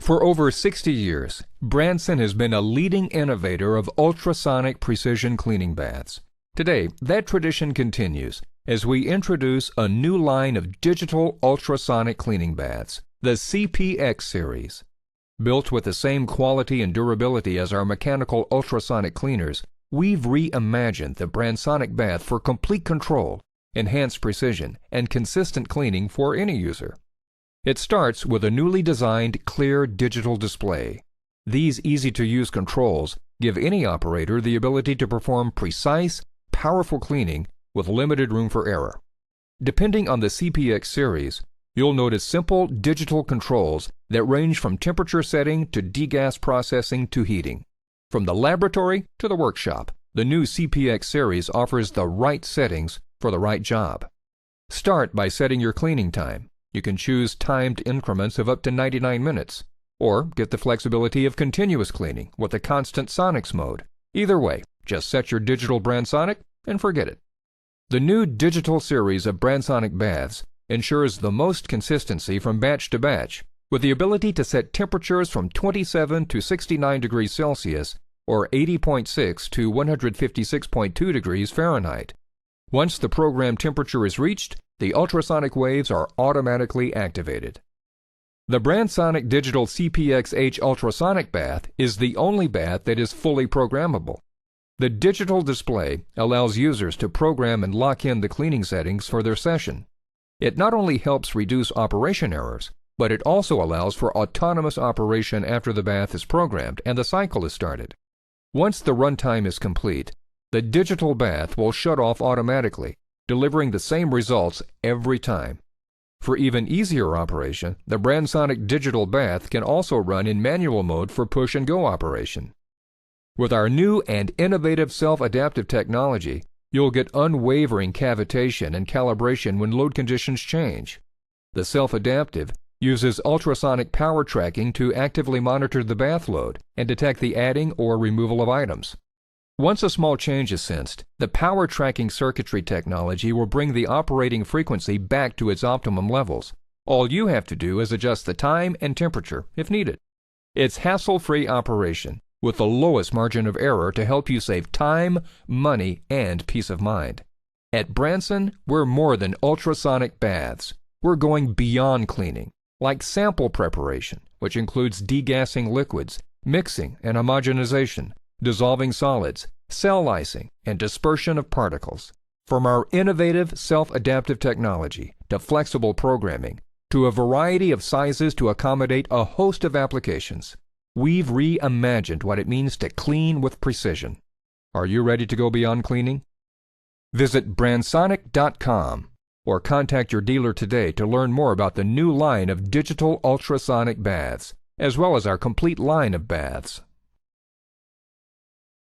For over 60 years, Branson has been a leading innovator of ultrasonic precision cleaning baths. Today, that tradition continues as we introduce a new line of digital ultrasonic cleaning baths, the Cpx series. Built with the same quality and durability as our mechanical ultrasonic cleaners, we've reimagined the Bransonic bath for complete control, enhanced precision, and consistent cleaning for any user. It starts with a newly designed clear digital display. These easy-to-use controls give any operator the ability to perform precise, powerful cleaning with limited room for error. Depending on the Cpx series, you'll notice simple digital controls that range from temperature setting to degas processing to heating. From the laboratory to the workshop, the new Cpx series offers the right settings for the right job. Start by setting your cleaning time. You can choose timed increments of up to 99 minutes, or get the flexibility of continuous cleaning with the constant sonics mode. Either way, just set your digital Bransonic and forget it. The new digital series of Bransonic baths ensures the most consistency from batch to batch, with the ability to set temperatures from 27 to 69 degrees Celsius or 80.6 to 156.2 degrees Fahrenheit. Once the programmed temperature is reached, the ultrasonic waves are automatically activated. The Bransonic Digital Cpx-H ultrasonic bath is the only bath that is fully programmable. The digital display allows users to program and lock in the cleaning settings for their session. It not only helps reduce operation errors, but it also allows for autonomous operation after the bath is programmed and the cycle is started. Once the runtime is complete, the digital bath will shut off automatically, delivering the same results every time. For even easier operation, the Bransonic digital bath can also run in manual mode for push-and-go operation. With our new and innovative self-adaptive technology, you'll get unwavering cavitation and calibration when load conditions change. The self-adaptive uses ultrasonic power tracking to actively monitor the bath load and detect the adding or removal of items. Once a small change is sensed, the power tracking circuitry technology will bring the operating frequency back to its optimum levels. All you have to do is adjust the time and temperature if needed. It's hassle-free operation with the lowest margin of error to help you save time, money, and peace of mind. At Branson, we're more than ultrasonic baths. We're going beyond cleaning, like sample preparation, which includes degassing liquids, mixing and homogenization, dissolving solids, cell lysing, and dispersion of particles. From our innovative self-adaptive technology to flexible programming to a variety of sizes to accommodate a host of applications, we've reimagined what it means to clean with precision. Are you ready to go beyond cleaning? Visit Bransonic.com or contact your dealer today to learn more about the new line of digital ultrasonic baths, as well as our complete line of baths.